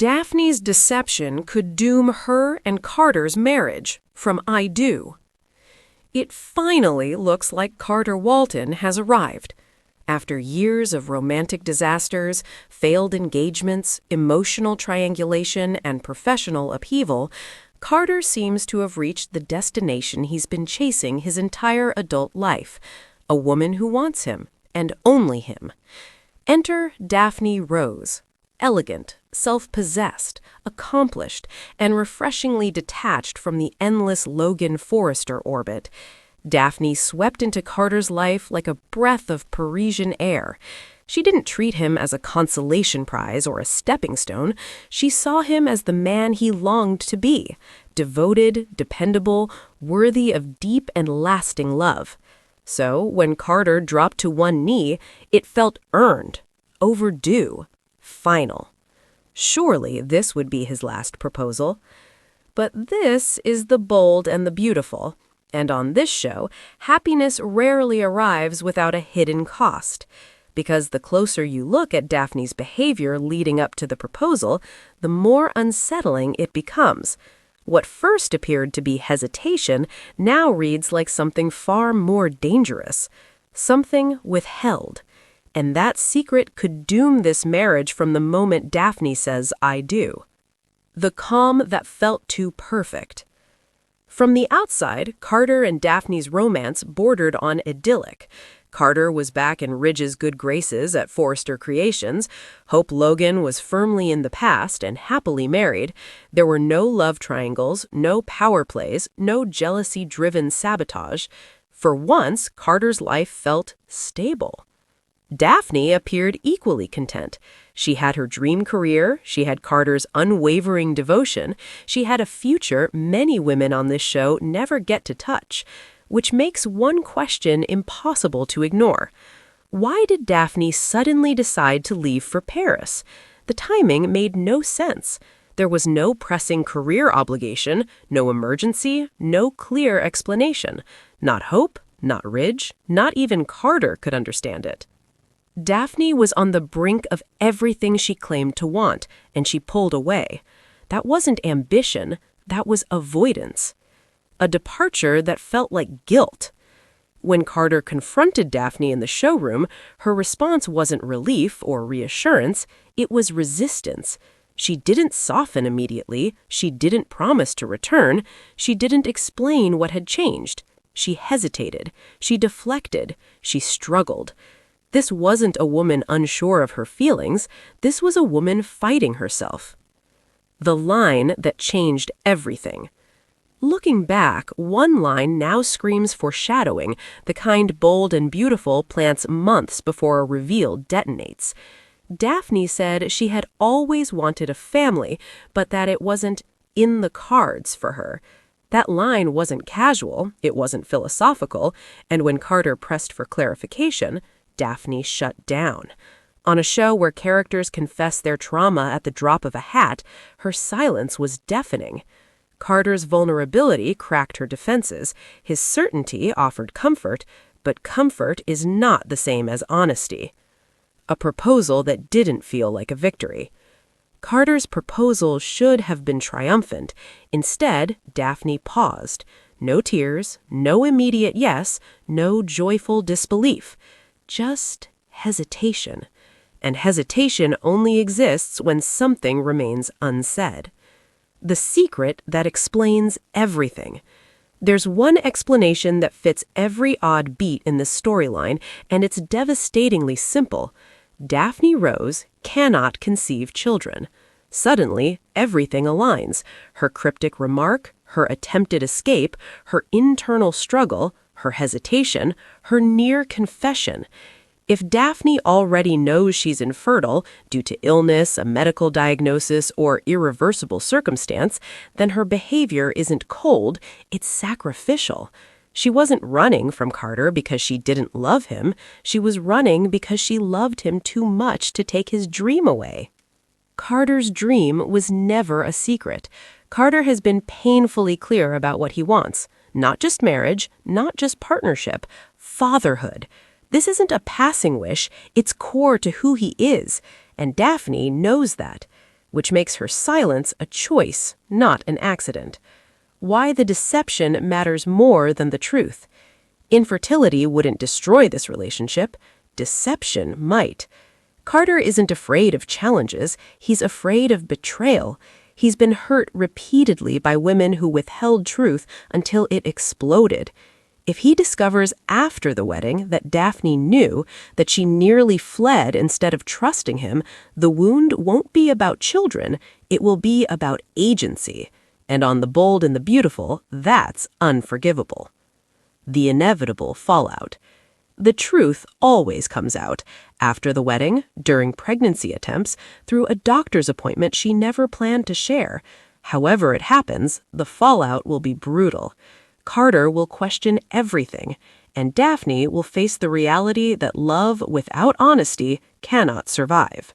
Daphne's deception could doom her and Carter's marriage, from I do. It finally looks like Carter Walton has arrived. After years of romantic disasters, failed engagements, emotional triangulation, and professional upheaval, Carter seems to have reached the destination he's been chasing his entire adult life, a woman who wants him, and only him. Enter Daphne Rose, elegant, self-possessed, accomplished, and refreshingly detached from the endless Logan Forrester orbit. Daphne swept into Carter's life like a breath of Parisian air. She didn't treat him as a consolation prize or a stepping stone. She saw him as the man he longed to be, devoted, dependable, worthy of deep and lasting love. So, when Carter dropped to one knee, it felt earned, overdue, final. Surely this would be his last proposal. But this is the bold and the beautiful. And on this show, happiness rarely arrives without a hidden cost. Because the closer you look at Daphne's behavior leading up to the proposal, the more unsettling it becomes. What first appeared to be hesitation now reads like something far more dangerous. Something withheld. And that secret could doom this marriage from the moment Daphne says, I do. The calm that felt too perfect. From the outside, Carter and Daphne's romance bordered on idyllic. Carter was back in Ridge's good graces at Forrester Creations. Hope Logan was firmly in the past and happily married. There were no love triangles, no power plays, no jealousy-driven sabotage. For once, Carter's life felt stable. Daphne appeared equally content. She had her dream career, she had Carter's unwavering devotion, she had a future many women on this show never get to touch, which makes one question impossible to ignore. Why did Daphne suddenly decide to leave for Paris? The timing made no sense. There was no pressing career obligation, no emergency, no clear explanation. Not Hope, not Ridge, not even Carter could understand it. Daphne was on the brink of everything she claimed to want, and she pulled away. That wasn't ambition, that was avoidance. A departure that felt like guilt. When Carter confronted Daphne in the showroom, her response wasn't relief or reassurance, it was resistance. She didn't soften immediately, she didn't promise to return, she didn't explain what had changed. She hesitated, she deflected, she struggled. This wasn't a woman unsure of her feelings, this was a woman fighting herself. The line that changed everything. Looking back, one line now screams foreshadowing, the kind bold and beautiful plants months before a reveal detonates. Daphne said she had always wanted a family, but that it wasn't in the cards for her. That line wasn't casual, it wasn't philosophical, and when Carter pressed for clarification, Daphne shut down. On a show where characters confess their trauma at the drop of a hat, her silence was deafening. Carter's vulnerability cracked her defenses, his certainty offered comfort, but comfort is not the same as honesty. A proposal that didn't feel like a victory. Carter's proposal should have been triumphant. Instead, Daphne paused. No tears, no immediate yes, no joyful disbelief. Just hesitation. And hesitation only exists when something remains unsaid. The secret that explains everything. There's one explanation that fits every odd beat in this storyline, and it's devastatingly simple. Daphne Rose cannot conceive children. Suddenly, everything aligns. Her cryptic remark, her attempted escape, her internal struggle, her hesitation, her near confession. If Daphne already knows she's infertile due to illness, a medical diagnosis, or irreversible circumstance, then her behavior isn't cold, it's sacrificial. She wasn't running from Carter because she didn't love him. She was running because she loved him too much to take his dream away. Carter's dream was never a secret. Carter has been painfully clear about what he wants. Not just marriage, not just partnership, fatherhood. This isn't a passing wish, it's core to who he is, and Daphne knows that. which makes her silence a choice, not an accident. Why the deception matters more than the truth. Infertility wouldn't destroy this relationship. Deception might. Carter isn't afraid of challenges. He's afraid of betrayal. He's been hurt repeatedly by women who withheld truth until it exploded. If he discovers after the wedding that Daphne knew, that she nearly fled instead of trusting him, the wound won't be about children, it will be about agency. And on The Bold and the Beautiful, that's unforgivable. The inevitable fallout. The truth always comes out, after the wedding, during pregnancy attempts, through a doctor's appointment she never planned to share. However it happens, the fallout will be brutal. Carter will question everything, and Daphne will face the reality that love without honesty cannot survive.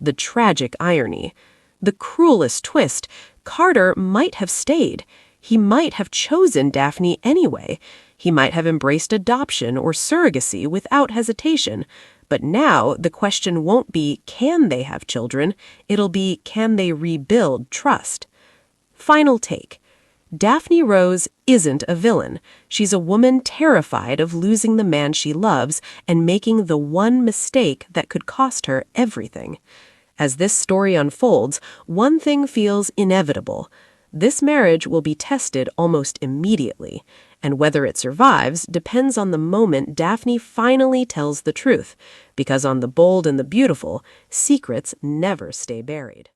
The tragic irony. The cruelest twist. Carter might have stayed. He might have chosen Daphne anyway. He might have embraced adoption or surrogacy without hesitation. But now the question won't be, can they have children? It'll be, can they rebuild trust? Final take. Daphne Rose isn't a villain. She's a woman terrified of losing the man she loves and making the one mistake that could cost her everything. As this story unfolds, one thing feels inevitable. This marriage will be tested almost immediately, and whether it survives depends on the moment Daphne finally tells the truth, because on The Bold and the Beautiful, secrets never stay buried.